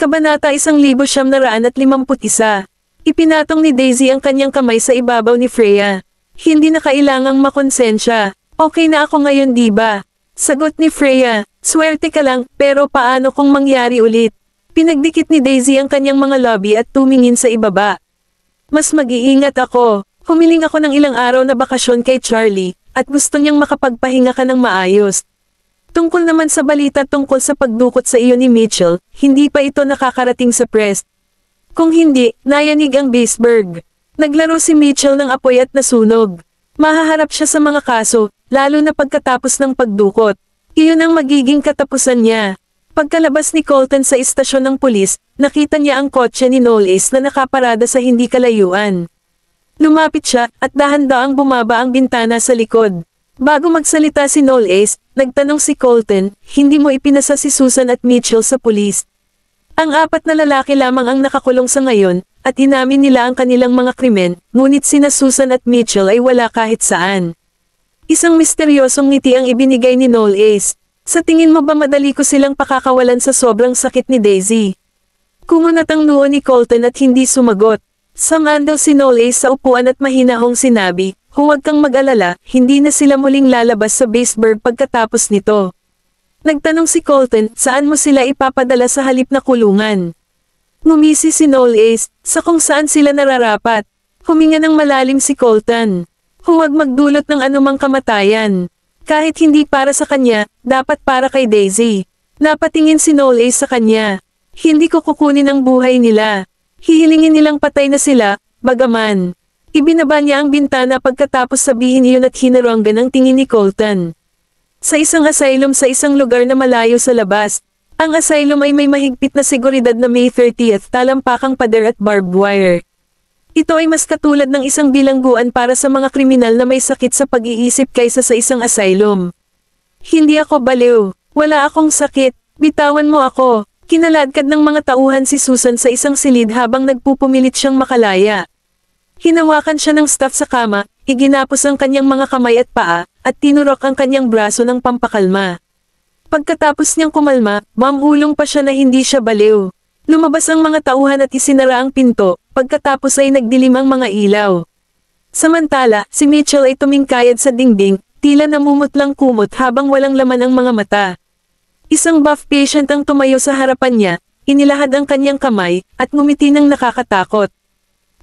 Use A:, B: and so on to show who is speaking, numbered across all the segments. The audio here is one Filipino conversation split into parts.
A: Kabanata 1951. Ipinatong ni Daisy ang kanyang kamay sa ibabaw ni Freya. Hindi na kailangang makonsensya. Okay na ako ngayon, di ba? Sagot ni Freya. Swerte ka lang, pero paano kung mangyari ulit? Pinagdikit ni Daisy ang kanyang mga labi at tumingin sa ibaba. Mas mag-iingat ako. Humiling ako ng ilang araw na bakasyon kay Charlie, at gusto niyang makapagpahinga ka ng maayos. Tungkol naman sa balita tungkol sa pagdukot sa iyo ni Mitchell, hindi pa ito nakakarating sa press. Kung hindi, nayanig ang Baseburg. Naglaro si Mitchell ng apoy at nasunog. Mahaharap siya sa mga kaso, lalo na pagkatapos ng pagdukot. Iyon ang magiging katapusan niya. Pagkalabas ni Colton sa istasyon ng pulis, nakita niya ang kotse ni Knowles na nakaparada sa hindi kalayuan. Lumapit siya at dahan-daang bumaba ang bintana sa likod. Bago magsalita si Knowles, nagtanong si Colton, hindi mo ipinasa si Susan at Mitchell sa pulis. Ang 4 na lalaki lamang ang nakakulong sa ngayon, at inamin nila ang kanilang mga krimen, ngunit sina Susan at Mitchell ay wala kahit saan. Isang misteryosong ngiti ang ibinigay ni Knowles. Sa tingin mo ba madali ko silang pakakawalan sa sobrang sakit ni Daisy? Kumunat ang noo ni Colton at hindi sumagot. Sumandal si Knowles sa upuan at mahinahong sinabi, huwag kang mag-alala, hindi na sila muling lalabas sa Baseburg pagkatapos nito. Nagtanong si Colton, saan mo sila ipapadala sa halip na kulungan? Ngumisi si Knowles, sa kung saan sila nararapat. Huminga ng malalim si Colton. Huwag magdulot ng anumang kamatayan. Kahit hindi para sa kanya, dapat para kay Daisy. Napatingin si Knowles sa kanya. Hindi ko kukunin ang buhay nila. Hihilingin nilang patay na sila, bagaman. Ibinaba niya ang bintana pagkatapos sabihin iyon at hinaronggan ang tingin ni Colton. Sa isang asylum sa isang lugar na malayo sa labas, ang asylum ay may mahigpit na seguridad na May 30th talampakang pader at barbed wire. Ito ay mas katulad ng isang bilangguan para sa mga kriminal na may sakit sa pag-iisip kaysa sa isang asylum. Hindi ako baliw. Wala akong sakit. Bitawan mo ako. Kinaladkad ng mga tauhan si Susan sa isang silid habang nagpupumilit siyang makalaya. Hinawakan siya ng staff sa kama, iginapos ang kanyang mga kamay at paa, at tinurok ang kanyang braso ng pampakalma. Pagkatapos niyang kumalma, mamulong pa siya na hindi siya baliw. Lumabas ang mga tauhan at isinara ang pinto, pagkatapos ay nagdilim ang mga ilaw. Samantala, si Mitchell ay tumingkayad sa dingding, tila namumutlang kumot habang walang laman ang mga mata. Isang buff patient ang tumayo sa harapan niya, inilahad ang kanyang kamay, at ngumiti ng nakakatakot.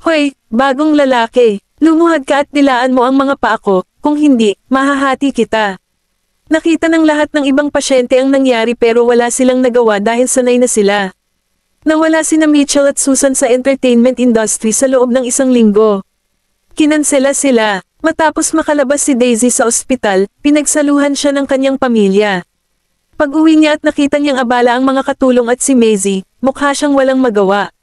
A: Hoy, bagong lalaki, lumuhad ka at dilaan mo ang mga paa ko, kung hindi, mahahati kita. Nakita ng lahat ng ibang pasyente ang nangyari pero wala silang nagawa dahil sanay na sila. Nawala sina Mitchell at Susan sa entertainment industry sa loob ng 1 linggo. Kinansela sila. Matapos makalabas si Daisy sa ospital, pinagsaluhan siya ng kanyang pamilya. Pag-uwi niya at nakita niyang abala ang mga katulong at si Maisie, mukha siyang walang magawa.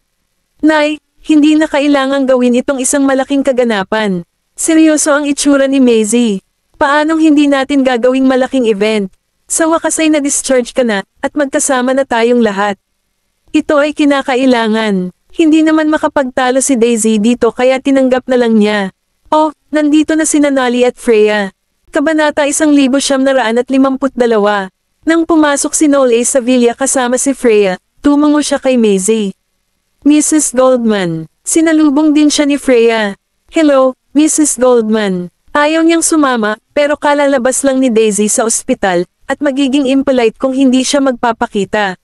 A: Nay, hindi na kailangang gawin itong isang malaking kaganapan. Seryoso ang itsura ni Maisie. Paanong hindi natin gagawing malaking event? Sa wakas ay na-discharge ka na, at magkasama na tayong lahat. Ito ay kinakailangan. Hindi naman makapagtalo si Daisy dito kaya tinanggap na lang niya. Oh, nandito na sina Nolly at Freya. Kabanata 1952. Nang pumasok si Knowles sa villa kasama si Freya, tumango siya kay Maisie. Mrs. Goldman. Sinalubong din siya ni Freya. Hello, Mrs. Goldman. Ayaw niyang sumama, pero kalalabas lang ni Daisy sa ospital, at magiging impolite kung hindi siya magpapakita.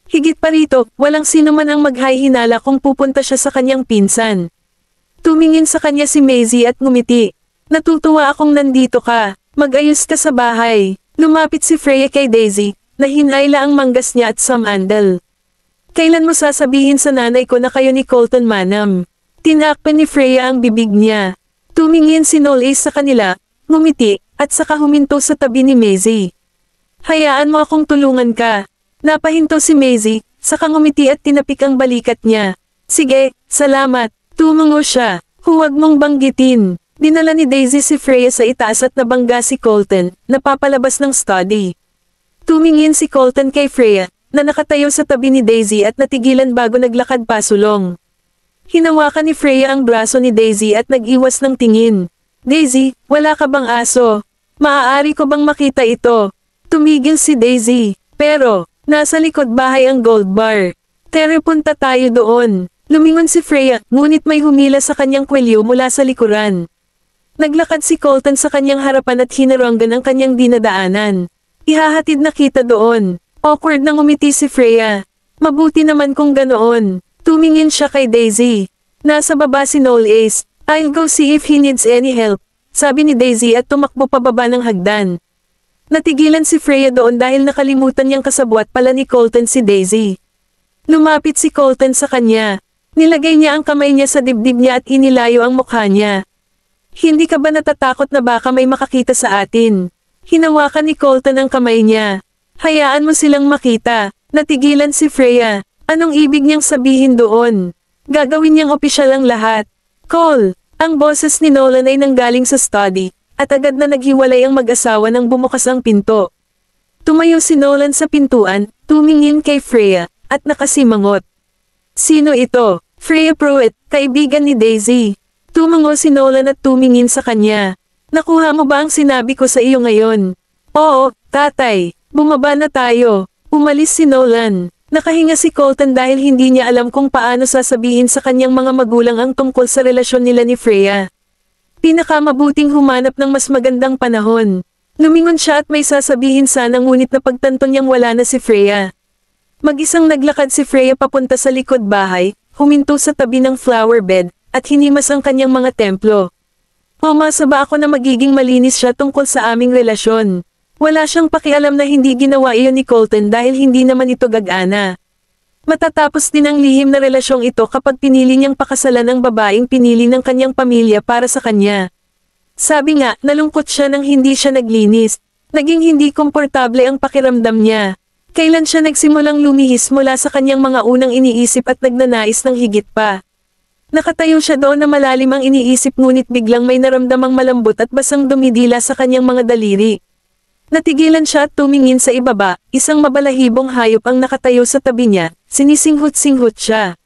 A: Higit pa rito, walang sino man ang maghahinala kung pupunta siya sa kanyang pinsan. Tumingin sa kanya si Maisie at ngumiti. Natutuwa akong nandito ka. Mag-ayos ka sa bahay. Lumapit si Freya kay Daisy, na hinayla ang manggas niya at sumandal. Kailan mo sasabihin sa nanay ko na kayo ni Colton Manam? Tinakpan ni Freya ang bibig niya. Tumingin si Knowles sa kanila, ngumiti, at saka huminto sa tabi ni Maisie. Hayaan mo akong tulungan ka. Napahinto si Maisie, saka ngumiti at tinapik ang balikat niya. Sige, salamat. Tumango siya. Huwag mong banggitin. Dinala ni Daisy si Freya sa itaas at nabangga si Colton, na papalabas ng study. Tumingin si Colton kay Freya, na nakatayo sa tabi ni Daisy at natigilan bago naglakad pasulong. Hinawakan ni Freya ang braso ni Daisy at nag-iwas ng tingin. Daisy, wala ka bang aso? Maaari ko bang makita ito? Tumigil si Daisy. Pero, nasa likod bahay ang gold bar. Tere, punta tayo doon. Lumingon si Freya, ngunit may humila sa kanyang kwelyo mula sa likuran. Naglakad si Colton sa kanyang harapan at hinaranggan ang kanyang dinadaanan. Ihahatid na kita doon. Awkward na ngumiti si Freya. Mabuti naman kung ganoon. Tumingin siya kay Daisy. Nasa baba si Noel Ace. I'll go see if he needs any help, sabi ni Daisy at tumakbo pababa ng hagdan. Natigilan si Freya doon dahil nakalimutan niyang kasabwat pala ni Colton si Daisy. Lumapit si Colton sa kanya. Nilagay niya ang kamay niya sa dibdib niya at inilayo ang mukha niya. Hindi ka ba natatakot na baka may makakita sa atin? Hinawakan ni Colton ang kamay niya. Hayaan mo silang makita. Natigilan si Freya. Anong ibig niyang sabihin doon? Gagawin niyang opisyal ang lahat. Cole! Ang boses ni Nolan ay nanggaling sa study, at agad na naghiwalay ang mag-asawa nang bumukas ang pinto. Tumayo si Nolan sa pintuan, tumingin kay Freya, at nakasimangot. Sino ito? Freya Pruitt, kaibigan ni Daisy. Tumango si Nolan at tumingin sa kanya. Nakuha mo ba ang sinabi ko sa iyo ngayon? Oo, tatay. Bumaba na tayo. Umalis si Nolan. Nakahinga si Colton dahil hindi niya alam kung paano sasabihin sa kanyang mga magulang ang tungkol sa relasyon nila ni Freya. Pinakamabuting humanap ng mas magandang panahon. Lumingon siya at may sasabihin sana ngunit napagtanto niyang wala na si Freya. Mag-isang naglakad si Freya papunta sa likod bahay, huminto sa tabi ng flower bed, at hinimas ang kanyang mga templo. Umasa ba ako na magiging malinis siya tungkol sa aming relasyon? Wala siyang pakialam na hindi ginawa iyon ni Colton dahil hindi naman ito gag-ana. Matatapos din ang lihim na relasyong ito kapag pinili niyang pakasalan ang babaeng pinili ng kanyang pamilya para sa kanya. Sabi nga, nalungkot siya nang hindi siya naglinis. Naging hindi komportable ang pakiramdam niya. Kailan siya nagsimulang lumihis mula sa kanyang mga unang iniisip at nagnanais ng higit pa. Nakatayo siya doon na malalim ang iniisip ngunit biglang may naramdamang malambot at basang dumidila sa kanyang mga daliri. Natigilan siya at tumingin sa ibaba, isang mabalahibong hayop ang nakatayo sa tabi niya, sinisinghot-singhot siya.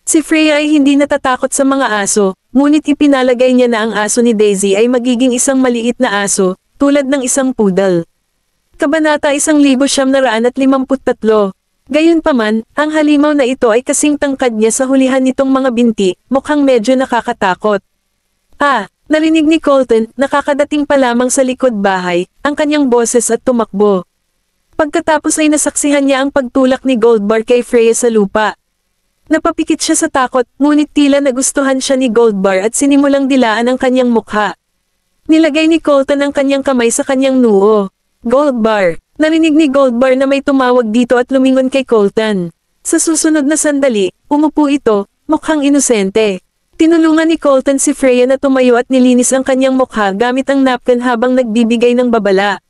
A: Si Freya ay hindi natatakot sa mga aso, ngunit ipinalagay niya na ang aso ni Daisy ay magiging isang maliit na aso, tulad ng isang poodle. Kabanata 1953. Gayunpaman, ang halimaw na ito ay kasing tangkad niya sa hulihan nitong mga binti, mukhang medyo nakakatakot. Narinig ni Colton, nakakadating pa lamang sa likod bahay, ang kanyang boses at tumakbo. Pagkatapos ay nasaksihan niya ang pagtulak ni Goldbar kay Freya sa lupa. Napapikit siya sa takot, ngunit tila nagustuhan siya ni Goldbar at sinimulang dilaan ang kanyang mukha. Nilagay ni Colton ang kanyang kamay sa kanyang noo. Goldbar. Narinig ni Goldbar na may tumawag dito at lumingon kay Colton. Sa susunod na sandali, umupo ito, mukhang inosente. Tinulungan ni Colton si Freya na tumayo at nilinis ang kanyang mukha gamit ang napkin habang nagbibigay ng babala.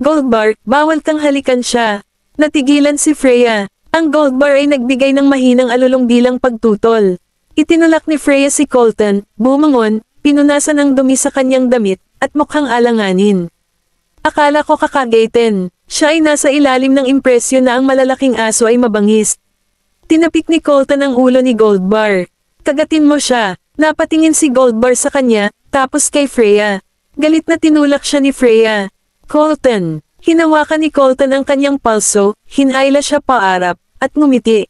A: Goldbar, bawal kang halikan siya. Natigilan si Freya. Ang Goldbar ay nagbigay ng mahinang alulong bilang pagtutol. Itinulak ni Freya si Colton, bumangon, pinunasan ang dumi sa kanyang damit, at mukhang alanganin. Akala ko kakagaitin. Siya ay nasa ilalim ng impresyon na ang malalaking aso ay mabangis. Tinapik ni Colton ang ulo ni Goldbar. Kagatin mo siya. Napatingin si Goldbar sa kanya, tapos kay Freya. Galit na tinulak siya ni Freya. Colton. Hinawakan ni Colton ang kanyang palso, hinayla siya paarap, at ngumiti.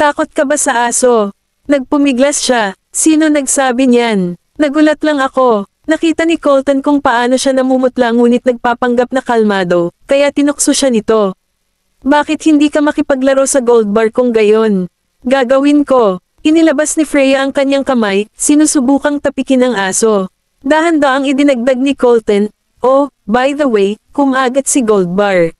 A: Takot ka ba sa aso? Nagpumiglas siya. Sino nagsabi niyan? Nagulat lang ako. Nakita ni Colton kung paano siya namumutla ngunit nagpapanggap na kalmado, kaya tinukso siya nito. Bakit hindi ka makipaglaro sa Goldbar kung gayon? Gagawin ko. Inilabas ni Freya ang kanyang kamay, sinusubukang tapikin ang aso. Dahan-daang idinagdag ni Colton, oh, by the way, kumagat si Goldbar.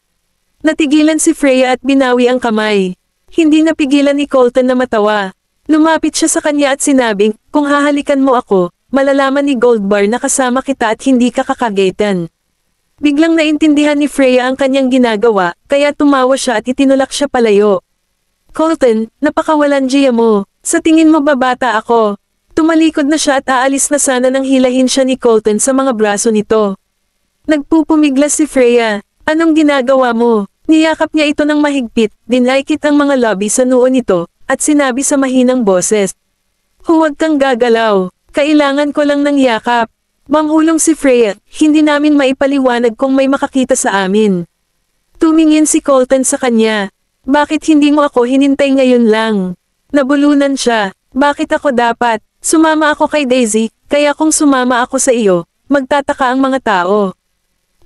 A: Natigilan si Freya at binawi ang kamay. Hindi napigilan ni Colton na matawa. Lumapit siya sa kanya at sinabing, kung hahalikan mo ako, malalaman ni Goldbar na kasama kita at hindi ka kakagaitan. Biglang naintindihan ni Freya ang kanyang ginagawa, kaya tumawa siya at itinulak siya palayo. Colton, napakawalandiya mo. Sa tingin mo ba bata ako? Tumalikod na siya at aalis na sana nang hilahin siya ni Colton sa mga braso nito. Nagpupumiglas si Freya. Anong ginagawa mo? Niyakap niya ito ng mahigpit, dinaikit ang mga labi sa noo nito, at sinabi sa mahinang boses. Huwag kang gagalaw. Kailangan ko lang ng yakap. Mangulong si Freya, hindi namin maipaliwanag kung may makakita sa amin. Tumingin si Colton sa kanya. Bakit hindi mo ako hinintay ngayon lang? Nabulunan siya. Bakit ako dapat? Sumama ako kay Daisy, kaya kung sumama ako sa iyo, magtataka ang mga tao.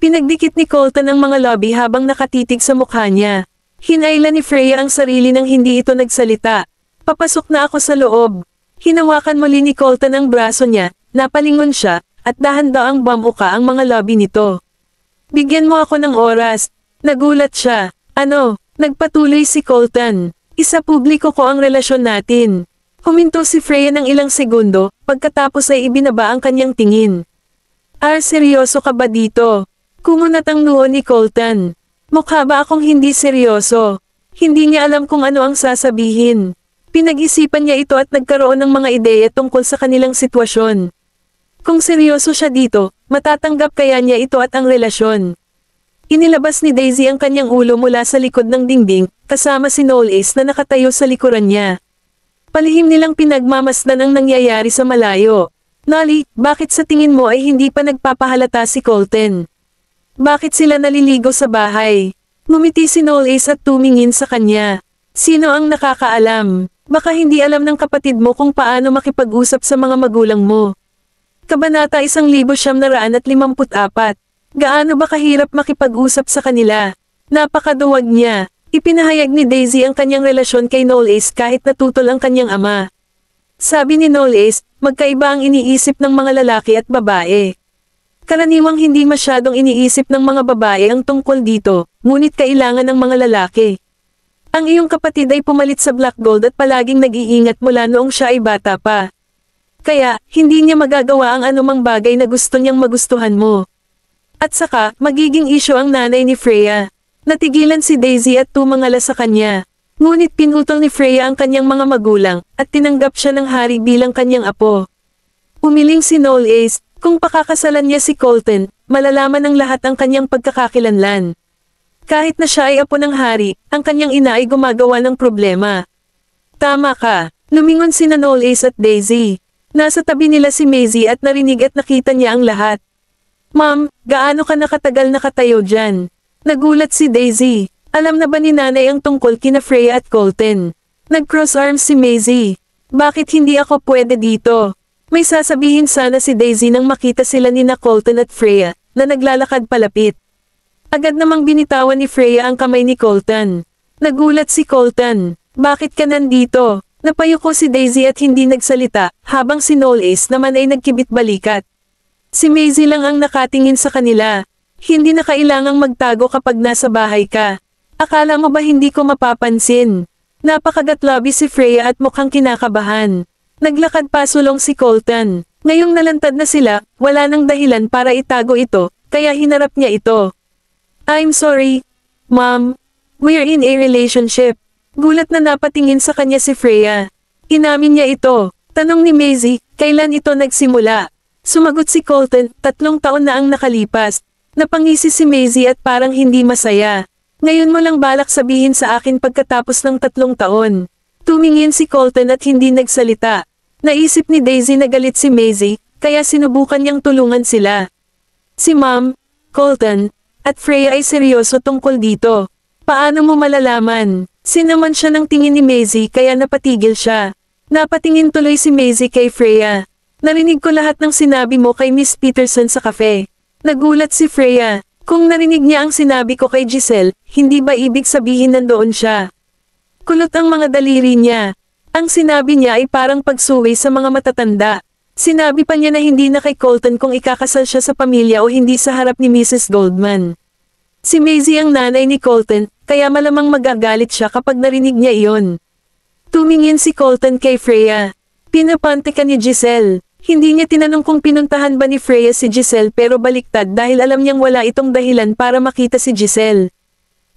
A: Pinagdikit ni Colton ang mga lobby habang nakatitig sa mukha niya. Hinayla ni Freya ang sarili nang hindi ito nagsalita. Papasok na ako sa loob. Hinawakan muli ni Colton ang braso niya, napalingon siya, at dahan-daang bamuka ang mga lobby nito. Bigyan mo ako ng oras. Nagulat siya. Ano? Nagpatuloy si Colton. Isa publiko ko ang relasyon natin. Huminto si Freya ng ilang segundo, pagkatapos ay ibinaba ang kanyang tingin. Seryoso ka ba dito? Kumunat ang noo ni Colton. Mukha ba akong hindi seryoso? Hindi niya alam kung ano ang sasabihin. Pinag-isipan niya ito at nagkaroon ng mga ideya tungkol sa kanilang sitwasyon. Kung seryoso siya dito, matatanggap kaya niya ito at ang relasyon. Inilabas ni Daisy ang kanyang ulo mula sa likod ng dingding, kasama si Knowles na nakatayo sa likuran niya. Palihim nilang pinagmamasdan ang nangyayari sa malayo. Nolly, bakit sa tingin mo ay hindi pa nagpapahalata si Colton? Bakit sila naliligo sa bahay? Ngumiti si Knowles at tumingin sa kanya. Sino ang nakakaalam? Baka hindi alam ng kapatid mo kung paano makipag-usap sa mga magulang mo. Kabanata 1954. Gaano ba kahirap makipag-usap sa kanila? Napakaduwag niya. Ipinahayag ni Daisy ang kanyang relasyon kay Knowles kahit natutol ang kanyang ama. Sabi ni Knowles, magkaiba ang iniisip ng mga lalaki at babae. Karaniwang hindi masyadong iniisip ng mga babae ang tungkol dito, ngunit kailangan ng mga lalaki. Ang iyong kapatid ay pumalit sa Black Gold at palaging nag-iingat mula noong siya ay bata pa. Kaya, hindi niya magagawa ang anumang bagay na gusto niyang magustuhan mo. At saka, magiging isyo ang nanay ni Freya. Natigilan si Daisy at tumangala sa kanya. Ngunit pinutol ni Freya ang kanyang mga magulang, at tinanggap siya ng hari bilang kanyang apo. Umiling si Knowles, kung pakakasalan niya si Colton, malalaman ng lahat ang kanyang pagkakakilanlan. Kahit na siya ay apo ng hari, ang kanyang ina ay gumagawa ng problema. Tama ka, lumingon sina Knowles at Daisy. Nasa tabi nila si Maisie at narinig at nakita niya ang lahat. Ma'am, gaano ka nakatagal nakatayo dyan? Nagulat si Daisy. Alam na ba ni nanay ang tungkol kina Freya at Colton? Nag-cross arms si Maisie. Bakit hindi ako pwede dito? May sasabihin sana si Daisy nang makita sila ni Colton at Freya, na naglalakad palapit. Agad namang binitawan ni Freya ang kamay ni Colton. Nagulat si Colton. Bakit ka nandito? Napayuko si Daisy at hindi nagsalita, habang si Knowles naman ay nagkibit-balikat. Si Maisie lang ang nakatingin sa kanila. Hindi na kailangang magtago kapag nasa bahay ka. Akala mo ba hindi ko mapapansin? Napakagatlabi si Freya at mukhang kinakabahan. Naglakad pasulong si Colton. Ngayong nalantad na sila, wala nang dahilan para itago ito, kaya hinarap niya ito. I'm sorry, Mom. We're in a relationship. Gulat na napatingin sa kanya si Freya. Inamin niya ito. Tanong ni Maisie, kailan ito nagsimula? Sumagot si Colton, 3 taon na ang nakalipas. Napangisi si Maisie at parang hindi masaya. Ngayon mo lang balak sabihin sa akin pagkatapos ng 3 taon. Tumingin si Colton at hindi nagsalita. Naisip ni Daisy na galit si Maisie, kaya sinubukan niyang tulungan sila. Si Mom, Colton, at Freya ay seryoso tungkol dito. Paano mo malalaman? Sinaman siya ng tingin ni Maisie kaya napatigil siya. Napatingin tuloy si Maisie kay Freya. Narinig ko lahat ng sinabi mo kay Miss Peterson sa cafe. Nagulat si Freya. Kung narinig niya ang sinabi ko kay Giselle, hindi ba ibig sabihin nandoon siya? Kulot ang mga daliri niya. Ang sinabi niya ay parang pagsuwi sa mga matatanda. Sinabi pa niya na hindi na kay Colton kung ikakasal siya sa pamilya o hindi sa harap ni Mrs. Goldman. Si Maisie ang nanay ni Colton, kaya malamang magagalit siya kapag narinig niya iyon. Tumingin si Colton kay Freya. Pinapante ka ni Giselle. Hindi niya tinanong kung pinuntahan ba ni Freya si Giselle pero baliktad dahil alam niyang wala itong dahilan para makita si Giselle.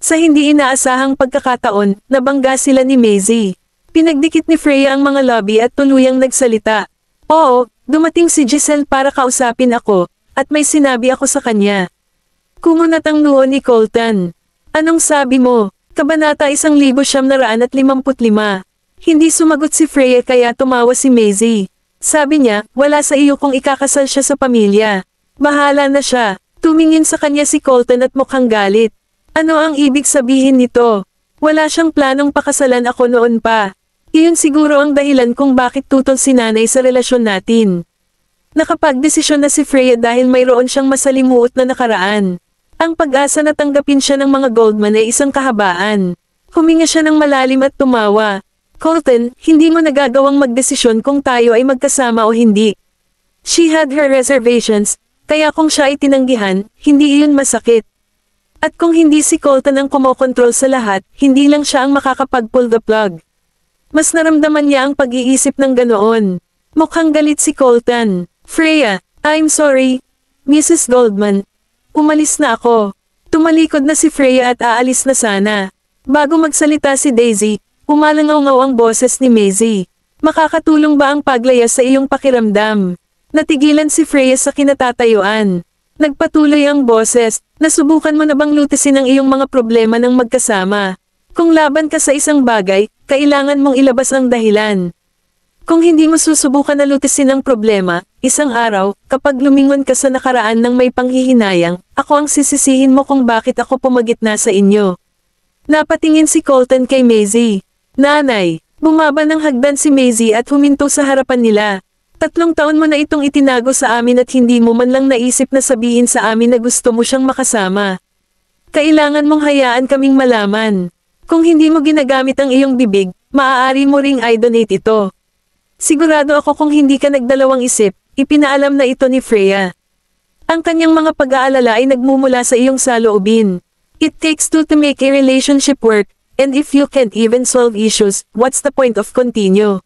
A: Sa hindi inaasahang pagkakataon, nabangga sila ni Maisie. Pinagdikit ni Freya ang mga lobby at tuluyang nagsalita. Oo, dumating si Giselle para kausapin ako, at may sinabi ako sa kanya. Kumunat ang noo ni Colton. Anong sabi mo? Kabanata 1955. Hindi sumagot si Freya kaya tumawa si Maisie. Sabi niya, wala sa iyo kung ikakasal siya sa pamilya. Bahala na siya. Tumingin sa kanya si Colton at mukhang galit. Ano ang ibig sabihin nito? Wala siyang planong pakasalan ako noon pa. Iyon siguro ang dahilan kung bakit tutol si nanay sa relasyon natin. Nakapagdesisyon na si Freya dahil mayroon siyang masalimuot na nakaraan. Ang pag-asa na tanggapin siya ng mga Goldman ay isang kahabaan. Huminga siya ng malalim at tumawa. Colton, hindi mo nagagawang magdesisyon kung tayo ay magkasama o hindi. She had her reservations, kaya kung siya ay tinanggihan, hindi iyon masakit. At kung hindi si Colton ang kumokontrol sa lahat, hindi lang siya ang makakapag-pull the plug. Mas naramdaman niya ang pag-iisip ng ganoon. Mukhang galit si Colton. Freya, I'm sorry, Mrs. Goldman. Umalis na ako. Tumalikod na si Freya at aalis na sana. Bago magsalita si Daisy, umalangaw-ngaw ang boses ni Maisie. Makakatulong ba ang paglayas sa iyong pakiramdam? Natigilan si Freya sa kinatatayuan. Nagpatuloy ang boses, nasubukan mo na bang lutisin ang iyong mga problema ng magkasama? Kung laban ka sa isang bagay, kailangan mong ilabas ang dahilan. Kung hindi mo susubukan na lutisin ang problema, isang araw, kapag lumingon ka sa nakaraan ng may panghihinayang, ako ang sisisihin mo kung bakit ako pumagitna sa inyo. Napatingin si Colton kay Maisie. Nanay, bumaba ng hagdan si Maisie at huminto sa harapan nila. 3 taon mo na itong itinago sa amin at hindi mo man lang naisip na sabihin sa amin na gusto mo siyang makasama. Kailangan mong hayaan kaming malaman. Kung hindi mo ginagamit ang iyong bibig, maaari mo ring i-donate ito. Sigurado ako kung hindi ka nagdalawang isip, ipinaalam na ito ni Freya. Ang kanyang mga pag-aalala ay nagmumula sa iyong saloobin. It takes two to make a relationship work, and if you can't even solve issues, what's the point of continue?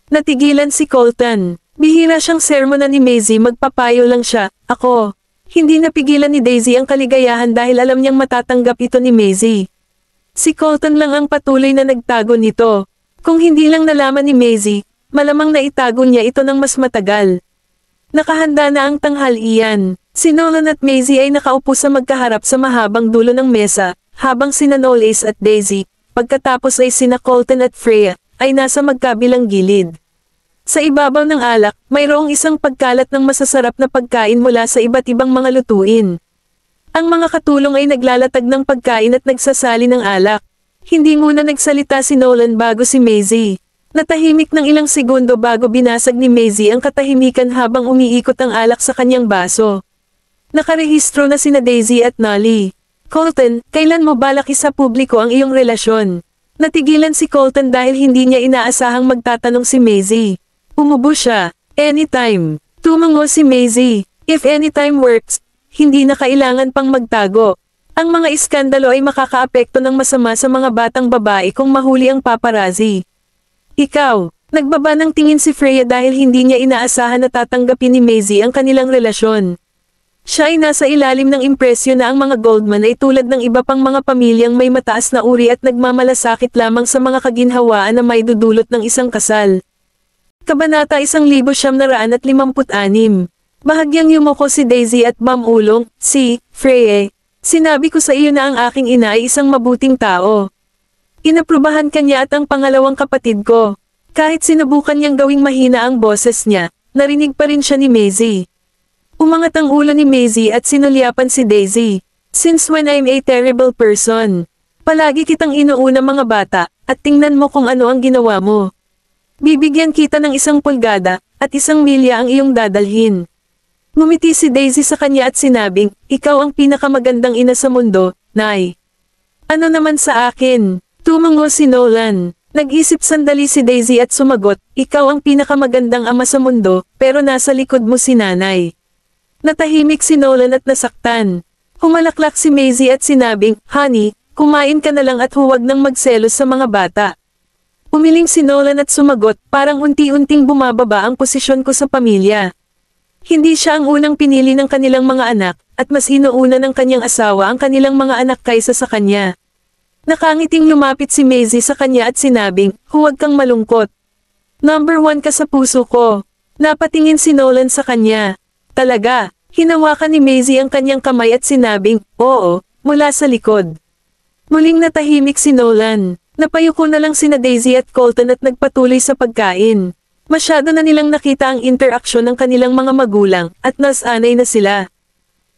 A: Natigilan si Colton. Bihira siyang sermonan ni Maisie, magpapayo lang siya. Ako. Hindi napigilan ni Daisy ang kaligayahan dahil alam niyang matatanggap ito ni Maisie. Si Colton lang ang patuloy na nagtago nito. Kung hindi lang nalaman ni Maisie, malamang na itago niya ito ng mas matagal. Nakahanda na ang tanghalian. Si Nolan at Maisie ay nakaupo sa magkaharap sa mahabang dulo ng mesa, habang sina Knowles at Daisy, pagkatapos ay sina Colton at Freya, ay nasa magkabilang gilid. Sa ibabaw ng alak, mayroong isang pagkalat ng masasarap na pagkain mula sa iba't ibang mga lutuin. Ang mga katulong ay naglalatag ng pagkain at nagsasali ng alak. Hindi muna nagsalita si Nolan bago si Maisie. Natahimik ng ilang segundo bago binasag ni Maisie ang katahimikan habang umiikot ang alak sa kanyang baso. Nakarehistro na sina Daisy at Nolly. Colton, kailan mo balak isa publiko ang iyong relasyon? Natigilan si Colton dahil hindi niya inaasahang magtatanong si Maisie. Umubo siya. Anytime. Tumango si Maisie. If anytime works, hindi na kailangan pang magtago. Ang mga iskandalo ay makakaapekto ng masama sa mga batang babae kung mahuli ang paparazzi. Ikaw, nagbaba ng tingin si Freya dahil hindi niya inaasahan na tatanggapin ni Maisie ang kanilang relasyon. Siya ay nasa ilalim ng impresyon na ang mga Goldman ay tulad ng iba pang mga pamilyang may mataas na uri at nagmamalasakit lamang sa mga kaginhawaan na may dudulot ng isang kasal. Kabanata 1956. Bahagyang yumoko si Daisy at mamulong, si Freya. Sinabi ko sa iyo na ang aking ina ay isang mabuting tao. Inaprubahan kanya at ang pangalawang kapatid ko. Kahit sinubukan niyang gawing mahina ang boses niya, narinig pa rin siya ni Maisie. Umangat ang ulo ni Maisie at sinulyapan si Daisy. Since when I'm a terrible person? Palagi kitang inuuna mga bata, at tingnan mo kung ano ang ginawa mo. Bibigyan kita ng 1 pulgada, at 1 milya ang iyong dadalhin. Ngumiti si Daisy sa kanya at sinabing, ikaw ang pinakamagandang ina sa mundo, Nay. Ano naman sa akin? Tumango si Nolan. Nag-isip sandali si Daisy at sumagot, ikaw ang pinakamagandang ama sa mundo, pero nasa likod mo si Nanay. Natahimik si Nolan at nasaktan. Humalaklak si Maisie at sinabing, honey, kumain ka na lang at huwag nang magselos sa mga bata. Umiling si Nolan at sumagot, parang unti-unting bumababa ang posisyon ko sa pamilya. Hindi siya ang unang pinili ng kanilang mga anak, at mas inuuna ng kanyang asawa ang kanilang mga anak kaysa sa kanya. Nakangiting lumapit si Maisie sa kanya at sinabing, huwag kang malungkot. Number 1 ka sa puso ko. Napatingin si Nolan sa kanya. Talaga, hinawakan ni Maisie ang kanyang kamay at sinabing, oo, mula sa likod. Muling natahimik si Nolan. Napayuko na lang sina Daisy at Colton at nagpatuloy sa pagkain. Masyado na nilang nakita ang interaksyon ng kanilang mga magulang, at nasanay na sila.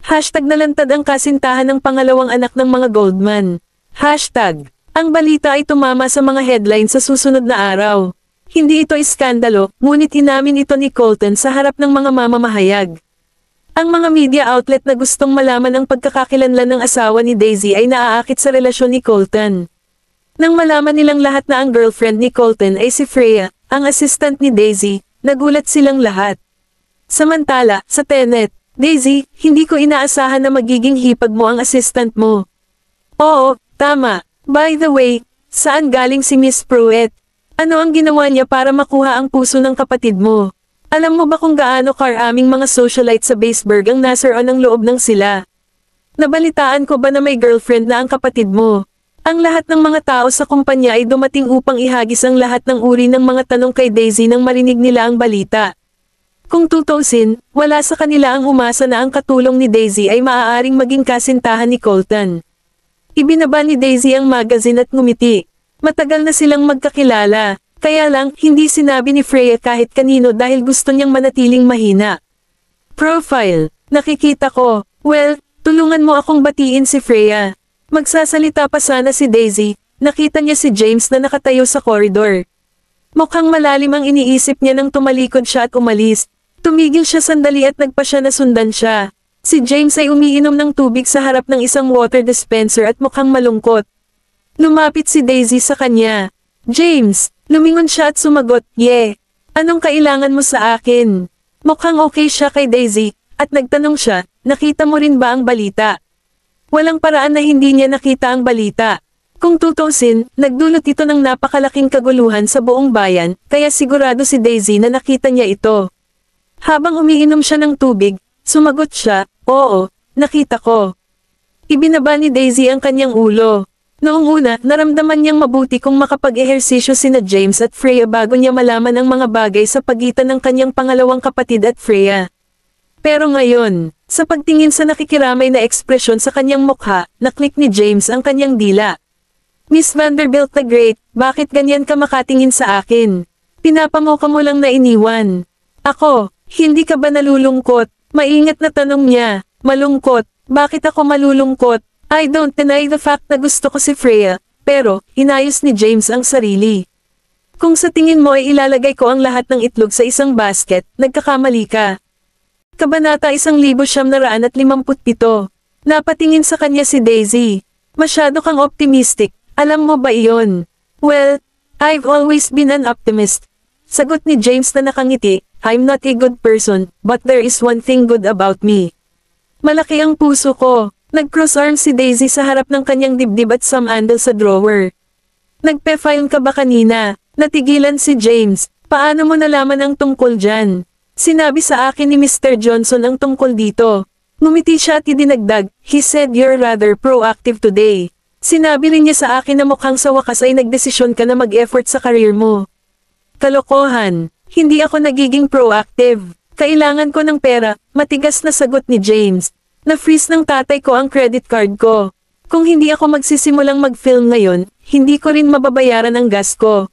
A: Hashtag nalantad ang kasintahan ng pangalawang anak ng mga Goldman. Hashtag Ang balita ay tumama sa mga headlines sa susunod na araw. Hindi ito iskandalo, ngunit inamin ito ni Colton sa harap ng mga mamamahayag. Ang mga media outlet na gustong malaman ang pagkakakilanlan ng asawa ni Daisy ay naaakit sa relasyon ni Colton. Nang malaman nilang lahat na ang girlfriend ni Colton ay si Freya, ang assistant ni Daisy, nagulat silang lahat. Samantala, sa Tenet, Daisy, hindi ko inaasahan na magiging hipag mo ang assistant mo. Oo, tama. By the way, saan galing si Miss Pruitt? Ano ang ginawa niya para makuha ang puso ng kapatid mo? Alam mo ba kung gaano karaming mga socialite sa Baseburg ang nasaroon ng loob ng sila? Nabalitaan ko ba na may girlfriend na ang kapatid mo? Ang lahat ng mga tao sa kumpanya ay dumating upang ihagis ang lahat ng uri ng mga tanong kay Daisy nang marinig nila ang balita. Kung tutusin, wala sa kanila ang umasa na ang katulong ni Daisy ay maaaring maging kasintahan ni Colton. Ibinaba ni Daisy ang magazine at ngumiti. Matagal na silang magkakilala, kaya lang hindi sinabi ni Freya kahit kanino dahil gusto niyang manatiling mahina. Profile, nakikita ko. Well, tulungan mo akong batiin si Freya. Magsasalita pa sana si Daisy, nakita niya si James na nakatayo sa koridor. Mukhang malalim ang iniisip niya nang tumalikod siya at umalis. Tumigil siya sandali at nagpa siya na sundan siya. Si James ay umiinom ng tubig sa harap ng isang water dispenser at mukhang malungkot. Lumapit si Daisy sa kanya. James, lumingon siya at sumagot, "Yeah. Anong kailangan mo sa akin?" Mukhang okay siya kay Daisy, at nagtanong siya, "Nakita mo rin ba ang balita?" Walang paraan na hindi niya nakita ang balita. Kung tutusin, nagdulot ito ng napakalaking kaguluhan sa buong bayan, kaya sigurado si Daisy na nakita niya ito. Habang umiinom siya ng tubig, sumagot siya, "Oo, nakita ko." Ibinaba ni Daisy ang kanyang ulo. Noong una, naramdaman niyang mabuti kung makapag-ehersisyo sina James at Freya bago niya malaman ang mga bagay sa pagitan ng kanyang pangalawang kapatid at Freya. Pero ngayon, sa pagtingin sa nakikiramay na ekspresyon sa kanyang mukha, naklik ni James ang kanyang dila. "Miss Vanderbilt the Great, bakit ganyan ka makatingin sa akin? Pinapamoka mo lang na iniwan." "Ako, hindi ka ba nalulungkot?" Maingat na tanong niya. "Malungkot? Bakit ako malulungkot? I don't deny the fact na gusto ko si Freya, pero, inayos ni James ang sarili. Kung sa tingin mo ay ilalagay ko ang lahat ng itlog sa isang basket, nagkakamali ka." Kabanata 1957. Napatingin sa kanya si Daisy. "Masyado kang optimistic, alam mo ba iyon?" "Well, I've always been an optimist." Sagot ni James na nakangiti, "I'm not a good person, but there is one thing good about me. Malaki ang puso ko." Nag-cross-arm si Daisy sa harap ng kanyang dibdib at samandal sa drawer. "Nagpe-file ka ba kanina?" Natigilan si James. "Paano mo nalaman ang tungkol dyan?" "Sinabi sa akin ni Mr. Johnson ang tungkol dito." Ngumiti siya at idinagdag, "He said you're rather proactive today." Sinabi rin niya sa akin na mukhang sa wakas ay nagdesisyon ka na mag-effort sa career mo. "Kalokohan. Hindi ako nagiging proactive. Kailangan ko ng pera," matigas na sagot ni James. "Na-freeze ng tatay ko ang credit card ko. Kung hindi ako magsisimulang mag-film ngayon, hindi ko rin mababayaran ang gas ko."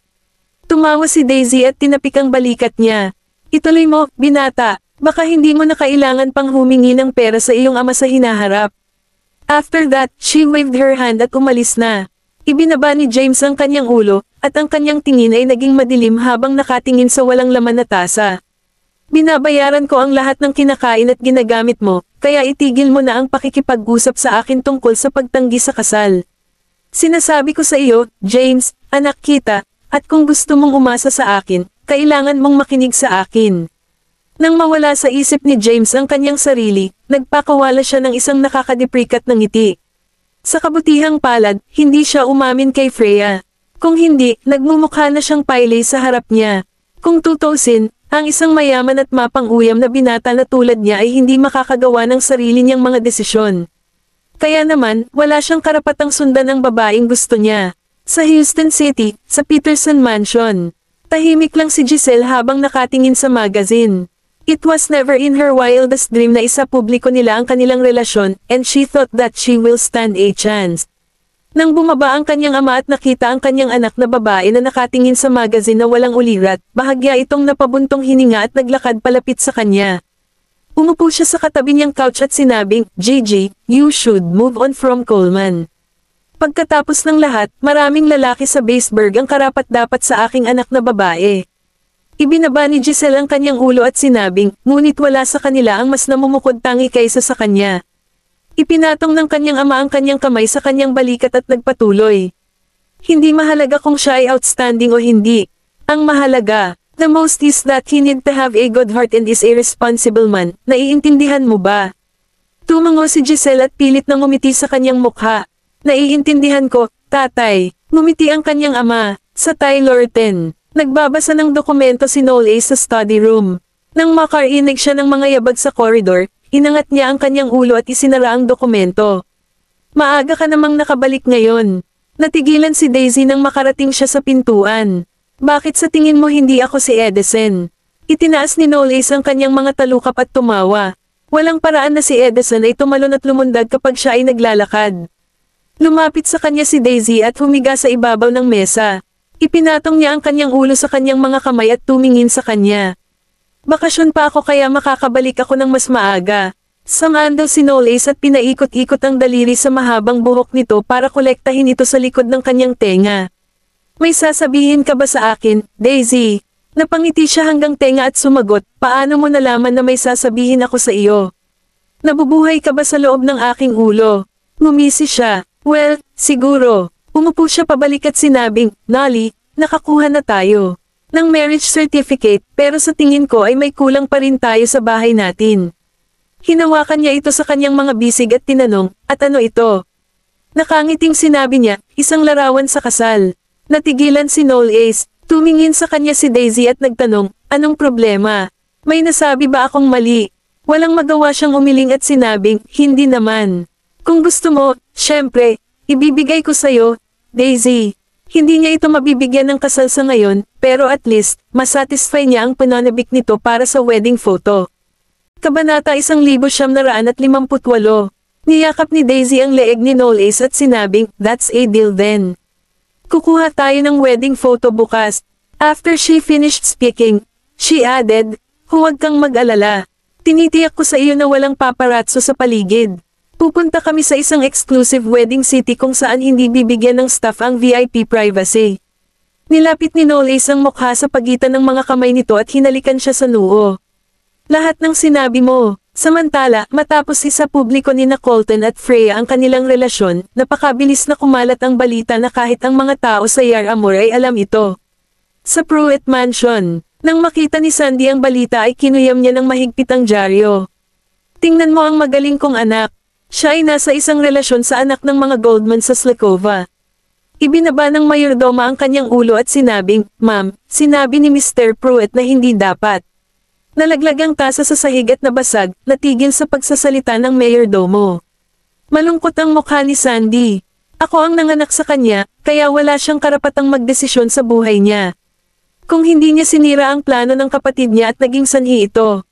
A: Tumawa si Daisy at tinapik ang balikat niya. "Ituloy mo, binata. Baka hindi mo na kailangan pang humingi ng pera sa iyong ama sa hinaharap." After that, she waved her hand at umalis na. Ibinaba ni James ang kanyang ulo, at ang kanyang tingin ay naging madilim habang nakatingin sa walang laman na tasa. "Binabayaran ko ang lahat ng kinakain at ginagamit mo, kaya itigil mo na ang pakikipag-usap sa akin tungkol sa pagtanggi sa kasal. Sinasabi ko sa iyo, James, anak kita, at kung gusto mong umasa sa akin, kailangan mong makinig sa akin." Nang mawala sa isip ni James ang kanyang sarili, nagpakawala siya ng isang nakakadeprikat na ngiti. Sa kabutihang palad, hindi siya umamin kay Freya. Kung hindi, nagmumukha na siyang paylay sa harap niya. Kung tutusin, ang isang mayaman at mapang-uyam na binata na tulad niya ay hindi makakagawa ng sarili niyang mga desisyon. Kaya naman, wala siyang karapatang sundan ang babaeng gusto niya. Sa Houston City, sa Peterson Mansion, tahimik lang si Giselle habang nakatingin sa magazine. It was never in her wildest dream na isa-publiko nila ang kanilang relasyon, and she thought that she will stand a chance. Nang bumaba ang kanyang ama at nakita ang kanyang anak na babae na nakatingin sa magazine na walang ulirat, bahagya itong napabuntong hininga at naglakad palapit sa kanya. Umupo siya sa katabi niyang couch at sinabing, "Gigi, you should move on from Coleman." Pagkatapos ng lahat, maraming lalaki sa Baseburg ang karapat-dapat sa aking anak na babae. Ibinaba ni Giselle ang kanyang ulo at sinabing, ngunit wala sa kanila ang mas namumukod tangi kaysa sa kanya. Ipinatong ng kanyang ama ang kanyang kamay sa kanyang balikat at nagpatuloy. Hindi mahalaga kung siya ay outstanding o hindi. Ang mahalaga, the most is that he need to have a good heart and is a responsible man. Naiintindihan mo ba? Tumango si Giselle at pilit na ngumiti sa kanyang mukha. Naiintindihan ko, tatay. Ngumiti ang kanyang ama. Sa Tyler 10. Nagbabasa ng dokumento si Noel sa study room. Nang makarinig siya ng mga yabag sa corridor, inangat niya ang kanyang ulo at isinara ang dokumento. Maaga ka namang nakabalik ngayon. Natigilan si Daisy nang makarating siya sa pintuan. Bakit sa tingin mo hindi ako si Edison? Itinaas ni Noel ang kanyang mga talukap at tumawa. Walang paraan na si Edison ay tumalon at lumundag kapag siya ay naglalakad. Lumapit sa kanya si Daisy at humiga sa ibabaw ng mesa. Ipinatong niya ang kanyang ulo sa kanyang mga kamay at tumingin sa kanya. Bakasyon pa ako kaya makakabalik ako ng mas maaga. Sangaan daw si Noel at pinaikot-ikot ang daliri sa mahabang buhok nito para kolektahin ito sa likod ng kanyang tenga. May sasabihin ka ba sa akin, Daisy? Napangiti siya hanggang tenga at sumagot, paano mo nalaman na may sasabihin ako sa iyo? Nabubuhay ka ba sa loob ng aking ulo? Ngumisi siya. Well, siguro. Umupo siya pabalik at sinabing, Nolly, nakakuha na tayo ng marriage certificate pero sa tingin ko ay may kulang pa rin tayo sa bahay natin. Hinawakan niya ito sa kanyang mga bisig at tinanong, at ano ito? Nakangiting sinabi niya, isang larawan sa kasal. Natigilan si Noel tumingin sa kanya si Daisy at nagtanong, anong problema? May nasabi ba akong mali? Walang magawa siyang umiling at sinabing, hindi naman. Kung gusto mo, syempre, ibibigay ko sa'yo, Daisy. Hindi niya ito mabibigyan ng kasal sa ngayon, pero at least, masatisfy niya ang pananabik nito para sa wedding photo. Kabanata 1958. Niyakap ni Daisy ang leeg ni Noel at sinabing, that's a deal then. Kukuha tayo ng wedding photo bukas. After she finished speaking, she added, huwag kang mag-alala. Tinitiyak ko sa iyo na walang paparazzo sa paligid. Pupunta kami sa isang exclusive wedding city kung saan hindi bibigyan ng staff ang VIP privacy. Nilapit ni Noel ang mukha sa pagitan ng mga kamay nito at hinalikan siya sa noo. Lahat ng sinabi mo. Samantala, matapos isa publiko ni Colton at Freya ang kanilang relasyon, napakabilis na kumalat ang balita na kahit ang mga tao sa Yarramore ay alam ito. Sa Pruitt Mansion, nang makita ni Sandy ang balita ay kinuyam niya ng mahigpit ang dyaryo. Tingnan mo ang magaling kong anak. Siya ay nasa isang relasyon sa anak ng mga Goldman sa Slakova. Ibinaba ng mayordoma ang kanyang ulo at sinabing, Ma'am, sinabi ni Mr. Pruitt na hindi dapat. Nalaglag ang tasa sa sahig at nabasag, natigil sa pagsasalita ng mayordomo. Malungkot ang mukha ni Sandy. Ako ang nanganak sa kanya, kaya wala siyang karapatang magdesisyon sa buhay niya. Kung hindi niya sinira ang plano ng kapatid niya at naging sanhi ito.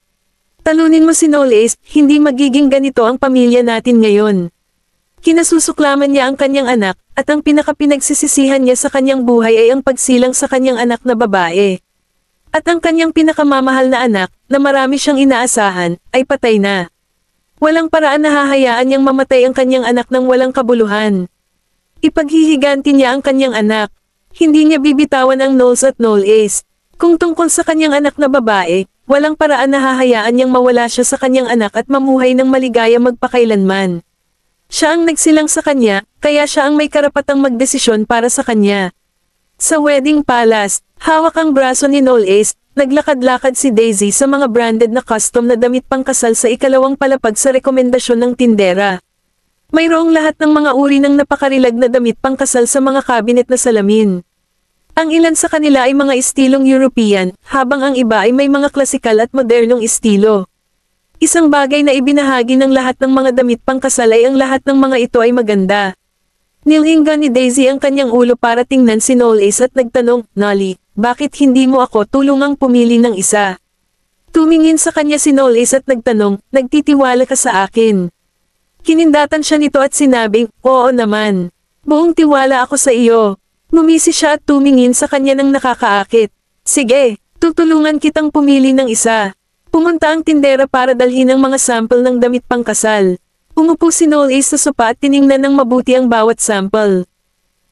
A: Talunin mo si Noel, hindi magiging ganito ang pamilya natin ngayon. Kinasusuklaman niya ang kanyang anak, at ang pinakapinagsisisihan niya sa kanyang buhay ay ang pagsilang sa kanyang anak na babae. At ang kanyang pinakamamahal na anak, na marami siyang inaasahan, ay patay na. Walang paraan na hahayaan niyang mamatay ang kanyang anak ng walang kabuluhan. Ipaghihiganti niya ang kanyang anak. Hindi niya bibitawan ang Knowles at Knowles. Kung tungkol sa kanyang anak na babae, walang paraan na hahayaan niyang mawala siya sa kanyang anak at mamuhay ng maligaya magpakailanman. Siya ang nagsilang sa kanya, kaya siya ang may karapatang magdesisyon para sa kanya. Sa wedding palace, hawak ang braso ni Noel, naglakad-lakad si Daisy sa mga branded na custom na damit pangkasal sa ikalawang palapag sa rekomendasyon ng tindera. Mayroong lahat ng mga uri ng napakarilag na damit pangkasal sa mga cabinet na salamin. Ang ilan sa kanila ay mga estilong European, habang ang iba ay may mga klasikal at modernong estilo. Isang bagay na ibinahagi ng lahat ng mga damit pangkasal ay ang lahat ng mga ito ay maganda. Nilhinggan ni Daisy ang kanyang ulo para tingnan si Noel at nagtanong, Nolly, bakit hindi mo ako tulungang pumili ng isa? Tumingin sa kanya si Noel at nagtanong, nagtitiwala ka sa akin? Kinindatan siya nito at sinabing, oo naman. Buong tiwala ako sa iyo. Ngumisi siya at tumingin sa kanya ng nakakaakit. Sige, tutulungan kitang pumili ng isa. Pumunta ang tindera para dalhin ang mga sample ng damit pangkasal. Umupo si Noel Ace sa sopa at tiningnan ng mabuti ang bawat sample.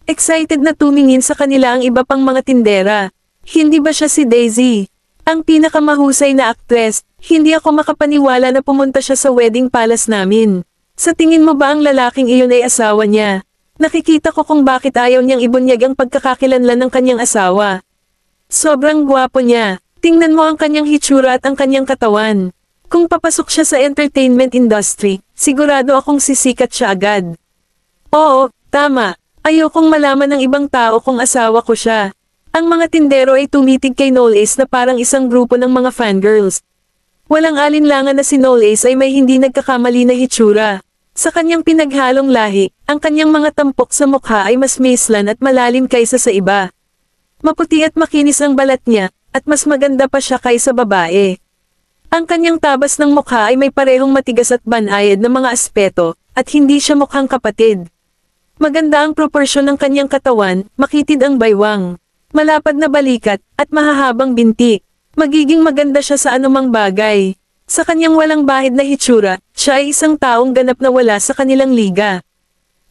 A: Excited na tumingin sa kanila ang iba pang mga tindera. Hindi ba siya si Daisy? Ang pinakamahusay na aktres, hindi ako makapaniwala na pumunta siya sa wedding palace namin. Sa tingin mo ba ang lalaking iyon ay asawa niya? Nakikita ko kung bakit ayaw niyang ibunyag ang pagkakakilanlan ng kanyang asawa. Sobrang gwapo niya. Tingnan mo ang kanyang hitsura at ang kanyang katawan. Kung papasok siya sa entertainment industry, sigurado akong sisikat siya agad. Oo, tama. Ayokong malaman ng ibang tao kung asawa ko siya. Ang mga tindero ay tumitig kay Noel Ace na parang isang grupo ng mga fangirls. Walang alinlangan na si Noel Ace ay may hindi nagkakamali na hitsura. Sa kanyang pinaghalong lahi, ang kanyang mga tampok sa mukha ay mas maislan at malalim kaysa sa iba. Maputi at makinis ang balat niya, at mas maganda pa siya kaysa babae. Ang kanyang tabas ng mukha ay may parehong matigas at banayad na mga aspeto, at hindi siya mukhang kapatid. Maganda ang proporsyon ng kanyang katawan, makitid ang baywang. Malapad na balikat, at mahahabang binti. Magiging maganda siya sa anumang bagay. Sa kanyang walang bahid na hitsura, siya ay isang taong ganap na wala sa kanilang liga.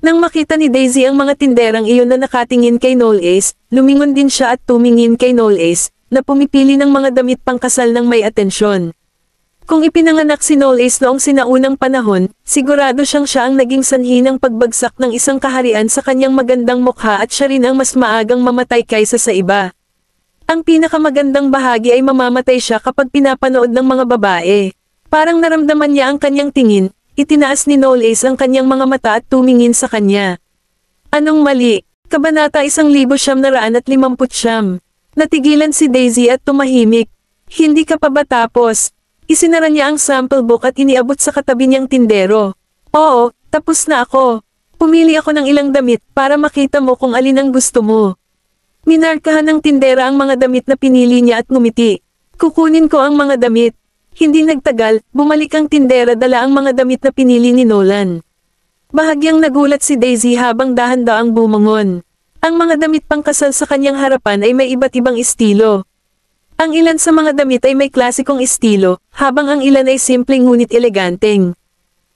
A: Nang makita ni Daisy ang mga tinderang iyon na nakatingin kay Noel Ace, lumingon din siya at tumingin kay Noel Ace, na pumipili ng mga damit pangkasal ng may atensyon. Kung ipinanganak si Noel Ace noong sinaunang panahon, sigurado siya ang naging sanhi ng pagbagsak ng isang kaharian sa kanyang magandang mukha at siya rin ang mas maagang mamatay kaysa sa iba. Ang pinakamagandang bahagi ay mamamatay siya kapag pinapanood ng mga babae. Parang naramdaman niya ang kanyang tingin, itinaas ni Noel Ace ang kanyang mga mata at tumingin sa kanya. Anong mali? Kabanata 1959. Natigilan si Daisy at tumahimik. Hindi ka pa ba tapos? Isinara niya ang sample book at iniabot sa katabi niyang tindero. Oo, tapos na ako. Pumili ako ng ilang damit para makita mo kung alin ang gusto mo. Minarkahan ng tindera ang mga damit na pinili niya at ngumiti. Kukunin ko ang mga damit. Hindi nagtagal, bumalik ang tindera dala ang mga damit na pinili ni Nolan. Bahagyang nagulat si Daisy habang dahan-daang bumangon. Ang mga damit pangkasal sa kanyang harapan ay may iba't ibang estilo. Ang ilan sa mga damit ay may klasikong estilo, habang ang ilan ay simpleng ngunit eleganteng.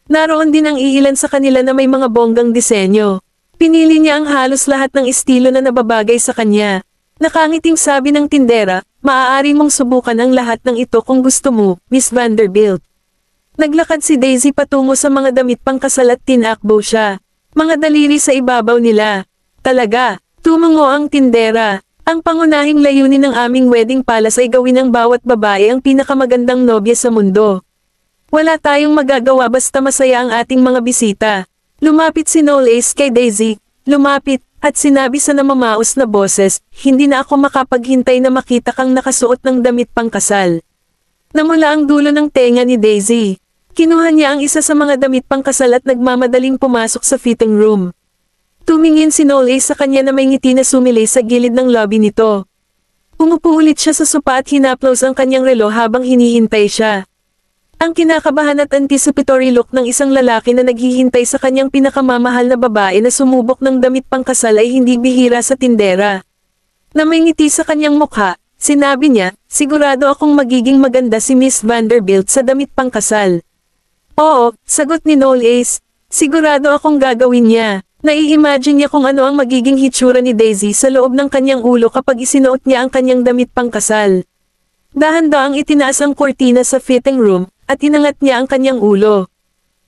A: Naroon din ang iilan sa kanila na may mga bonggang disenyo. Pinili niya ang halos lahat ng estilo na nababagay sa kanya. Nakangiting sabi ng tindera, maaari mong subukan ang lahat ng ito kung gusto mo, Miss Vanderbilt. Naglakad si Daisy patungo sa mga damit pangkasal at tinakbo siya. Mga daliri sa ibabaw nila. Talaga, tumango ang tindera. Ang pangunahing layunin ng aming wedding palace ay gawin ng bawat babae ang pinakamagandang nobya sa mundo. Wala tayong magagawa basta masaya ang ating mga bisita. Lumapit si Noel Ace kay Daisy, at sinabi sa namamaos na boses, hindi na ako makapaghintay na makita kang nakasuot ng damit pangkasal. Namula ang dulo ng tenga ni Daisy. Kinuha niya ang isa sa mga damit pangkasal at nagmamadaling pumasok sa fitting room. Tumingin si Noel Ace sa kanya na may ngiti na sumilay sa gilid ng lobby nito. Umupo ulit siya sa sopa at hinaplos ang kanyang relo habang hinihintay siya. Ang kinakabahan at anticipatory look ng isang lalaki na naghihintay sa kanyang pinakamamahal na babae na sumubok ng damit pangkasal ay hindi bihira sa tindera. Na may ngiti sa kanyang mukha, sinabi niya, sigurado akong magiging maganda si Miss Vanderbilt sa damit pangkasal. Oo, sagot ni Noel Ace. Sigurado akong gagawin niya. Nai-imagine niya kung ano ang magiging hitsura ni Daisy sa loob ng kanyang ulo kapag isinuot niya ang kanyang damit pangkasal. Dahan-daang itinaas ang kortina sa fitting room, at inangat niya ang kanyang ulo.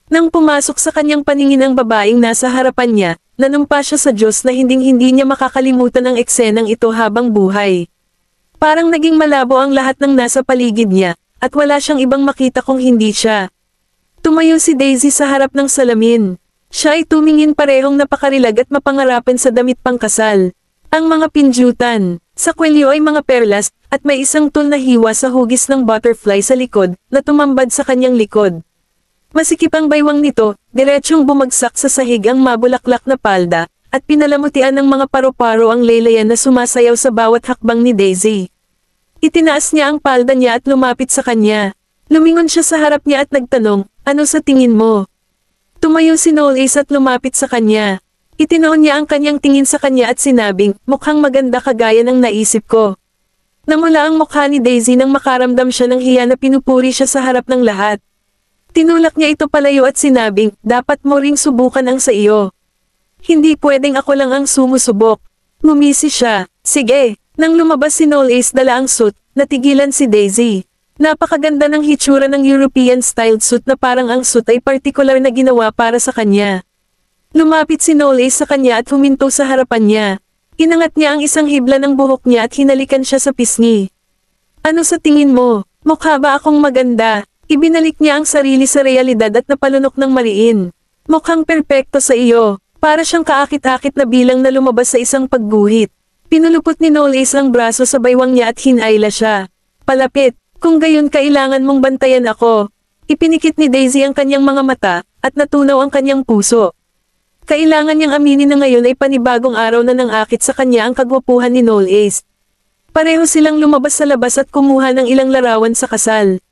A: Nang pumasok sa kanyang paningin ang babaeng nasa harapan niya, nanumpa siya sa Diyos na hinding-hindi niya makakalimutan ang eksenang ito habang buhay. Parang naging malabo ang lahat ng nasa paligid niya, at wala siyang ibang makita kung hindi siya. Tumayo si Daisy sa harap ng salamin. Siya ay tumingin parehong napakarilag at mapangarapan sa damit pangkasal. Ang mga pinjutan, sa kwelyo ay mga perlas, at may isang tul na hiwa sa hugis ng butterfly sa likod, na tumambad sa kanyang likod. Masikip ang baywang nito, diretsyong bumagsak sa sahig ang mabulaklak na palda, at pinalamutian ng mga paro-paro ang laylayan na sumasayaw sa bawat hakbang ni Daisy. Itinaas niya ang palda niya at lumapit sa kanya. Lumingon siya sa harap niya at nagtanong, ano sa tingin mo? Tumayo si Noel Ace at lumapit sa kanya. Itinoon niya ang kanyang tingin sa kanya at sinabing, mukhang maganda kagaya ng naisip ko. Namula ang mukha ni Daisy nang makaramdam siya ng hiya na pinupuri siya sa harap ng lahat. Tinulak niya ito palayo at sinabing, dapat mo ring subukan ang sa iyo. Hindi pwedeng ako lang ang sumusubok. Ngumisi siya. Sige. Nang lumabas si Knowles dala ang suit, natigilan si Daisy. Napakaganda ng hitsura ng European-styled suit na parang ang suit ay partikular na ginawa para sa kanya. Lumapit si Knowles sa kanya at huminto sa harapan niya. Inangat niya ang isang hibla ng buhok niya at hinalikan siya sa pisngi. Ano sa tingin mo? Mukha ba akong maganda? Ibinalik niya ang sarili sa realidad at napalunok ng mariin. Mukhang perpekto sa iyo. Para siyang kaakit-akit na bilang na lumabas sa isang pagguhit. Pinulupot ni Knowles ang braso sa baywang niya at hinayla siya. Palapit, kung gayon kailangan mong bantayan ako. Ipinikit ni Daisy ang kanyang mga mata, at natunaw ang kanyang puso. Kailangan niyang aminin na ngayon ay panibagong araw na nang akit sa kanya ang kagwapuhan ni Knowles. Pareho silang lumabas sa labas at kumuha ng ilang larawan sa kasal.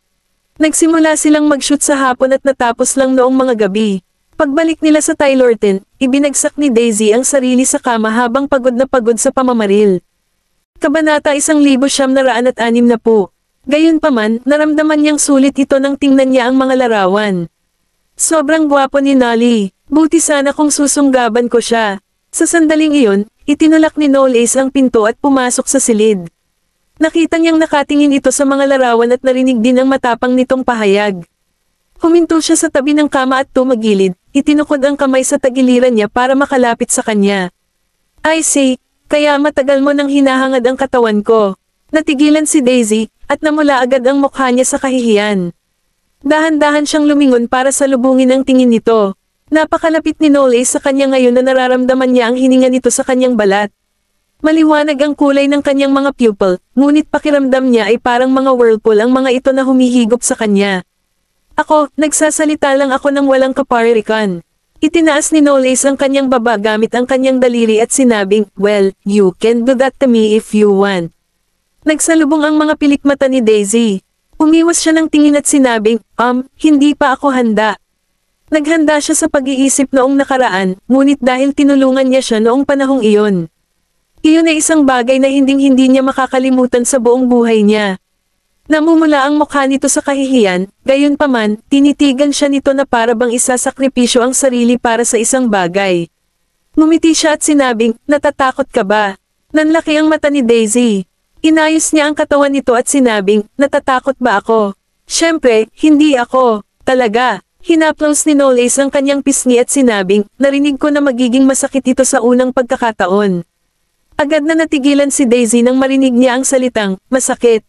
A: Nagsimula silang mag-shoot sa hapon at natapos lang noong mga gabi. Pagbalik nila sa Tylerton, ibinagsak ni Daisy ang sarili sa kama habang pagod na pagod sa pamamaril. Kabanata 1960. Gayunpaman, naramdaman niyang sulit ito nang tingnan niya ang mga larawan. Sobrang gwapo ni Nolly. Buti sana kung susunggaban ko siya. Sa sandaling iyon, itinulak ni Knowles ang pinto at pumasok sa silid. Nakita niyang nakatingin ito sa mga larawan at narinig din ang matapang nitong pahayag. Huminto siya sa tabi ng kama at tumagilid, itinukod ang kamay sa tagiliran niya para makalapit sa kanya. I say, kaya matagal mo nang hinahangad ang katawan ko. Natigilan si Daisy, at namula agad ang mukha niya sa kahihiyan. Dahan-dahan siyang lumingon para salubungin ang tingin nito. Napakalapit ni Knowles sa kanya ngayon na nararamdaman niya ang hininga nito sa kanyang balat. Maliwanag ang kulay ng kanyang mga pupil, ngunit pakiramdam niya ay parang mga whirlpool ang mga ito na humihigop sa kanya. Ako, nagsasalita lang ako ng walang kaparirikan. Itinaas ni Knowles ang kanyang baba gamit ang kanyang daliri at sinabing, well, you can do that to me if you want. Nagsalubong ang mga pilik mata ni Daisy. Umiwas siya ng tingin at sinabing, hindi pa ako handa. Naghanda siya sa pag-iisip noong nakaraan, ngunit dahil tinulungan niya siya noong panahong iyon. Iyon ay isang bagay na hinding-hindi niya makakalimutan sa buong buhay niya. Namumula ang mukha nito sa kahihiyan, gayunpaman, tinitigan siya nito na para bang isasakripisyo ang sarili para sa isang bagay. Ngumiti siya at sinabing, natatakot ka ba? Nanlaki ang mata ni Daisy. Inayos niya ang katawan nito at sinabing, natatakot ba ako? Siyempre, hindi ako. Talaga. Hinaplos ni Knowles ang kanyang pisngi at sinabing, narinig ko na magiging masakit ito sa unang pagkakataon. Agad na natigilan si Daisy nang marinig niya ang salitang, masakit.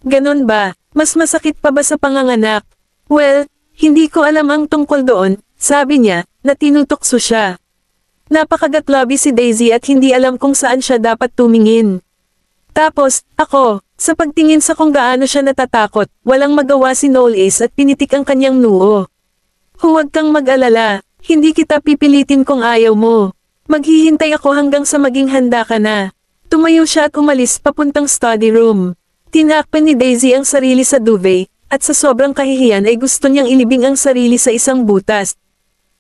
A: Ganon ba? Mas masakit pa ba sa panganganak? Well, hindi ko alam ang tungkol doon, sabi niya, na tinutokso siya. Napakagatlabi si Daisy at hindi alam kung saan siya dapat tumingin. Tapos, ako, sa pagtingin sa kung gaano siya natatakot, walang magawa si Knowles at pinitik ang kanyang noo. Huwag kang mag-alala, hindi kita pipilitin kung ayaw mo. Maghihintay ako hanggang sa maging handa ka na. Tumayo siya at umalis papuntang study room. Tinakpan ni Daisy ang sarili sa duvet, at sa sobrang kahihiyan ay gusto niyang ilibing ang sarili sa isang butas.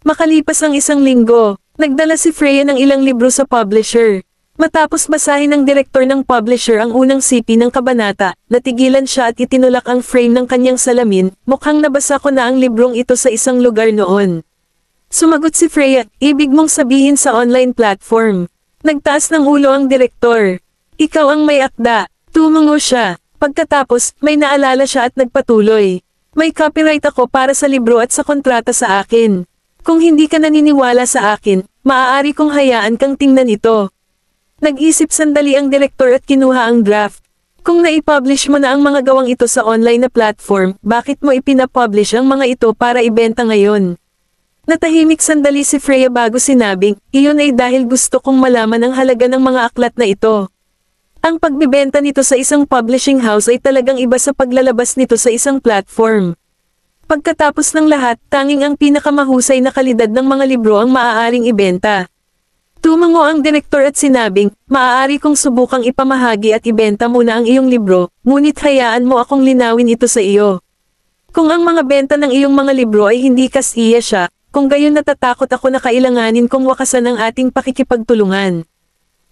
A: Makalipas ang isang linggo, nagdala si Freya ng ilang libro sa publisher. Matapos basahin ng direktor ng publisher ang unang sipi ng kabanata, natigilan siya at itinulak ang frame ng kanyang salamin, mukhang nabasa ko na ang librong ito sa isang lugar noon. Sumagot si Freya, ibig mong sabihin sa online platform. Nagtaas ng ulo ang direktor. Ikaw ang may akda. Tumango siya. Pagkatapos, may naalala siya at nagpatuloy. May copyright ako para sa libro at sa kontrata sa akin. Kung hindi ka naniniwala sa akin, maaari kong hayaan kang tingnan ito. Nag-isip sandali ang direktor at kinuha ang draft. Kung naipublish mo na ang mga gawang ito sa online na platform, bakit mo ipinapublish ang mga ito para ibenta ngayon? Natahimik sandali si Freya bago sinabing, iyon ay dahil gusto kong malaman ang halaga ng mga aklat na ito. Ang pagbibenta nito sa isang publishing house ay talagang iba sa paglalabas nito sa isang platform. Pagkatapos ng lahat, tanging ang pinakamahusay na kalidad ng mga libro ang maaaring ibenta. Tumango ang direktor at sinabing, maaari kong subukang ipamahagi at ibenta muna ang iyong libro, ngunit hayaan mo akong linawin ito sa iyo. Kung ang mga benta ng iyong mga libro ay hindi kasiya siya, kung gayon natatakot ako na kailanganin kong wakasan ang ating pakikipagtulungan.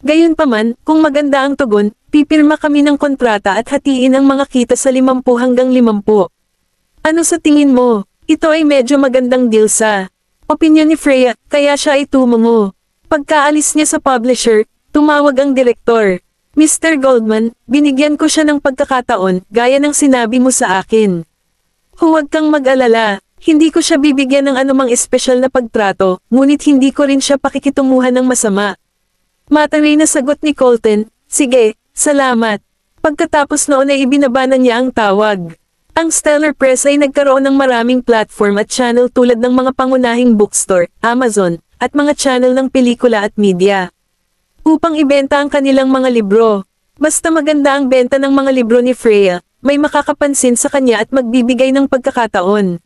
A: Gayunpaman, kung maganda ang tugon, pipirma kami ng kontrata at hatiin ang mga kita sa 50 hanggang 50. Ano sa tingin mo? Ito ay medyo magandang deal sa opinyon ni Freya, kaya siya ay tumungo. Pagkaalis niya sa publisher, tumawag ang direktor. Mr. Goldman, binigyan ko siya ng pagkakataon, gaya ng sinabi mo sa akin. Huwag kang mag-alala, hindi ko siya bibigyan ng anumang espesyal na pagtrato, ngunit hindi ko rin siya pakikitunguhan ng masama. Mataray na sagot ni Colton, sige, salamat. Pagkatapos noon ay ibinabanan niya ang tawag. Ang Stellar Press ay nagkaroon ng maraming platform at channel tulad ng mga pangunahing bookstore, Amazon, at mga channel ng pelikula at media. Upang ibenta ang kanilang mga libro. Basta maganda ang benta ng mga libro ni Freya, may makakapansin sa kanya at magbibigay ng pagkakataon.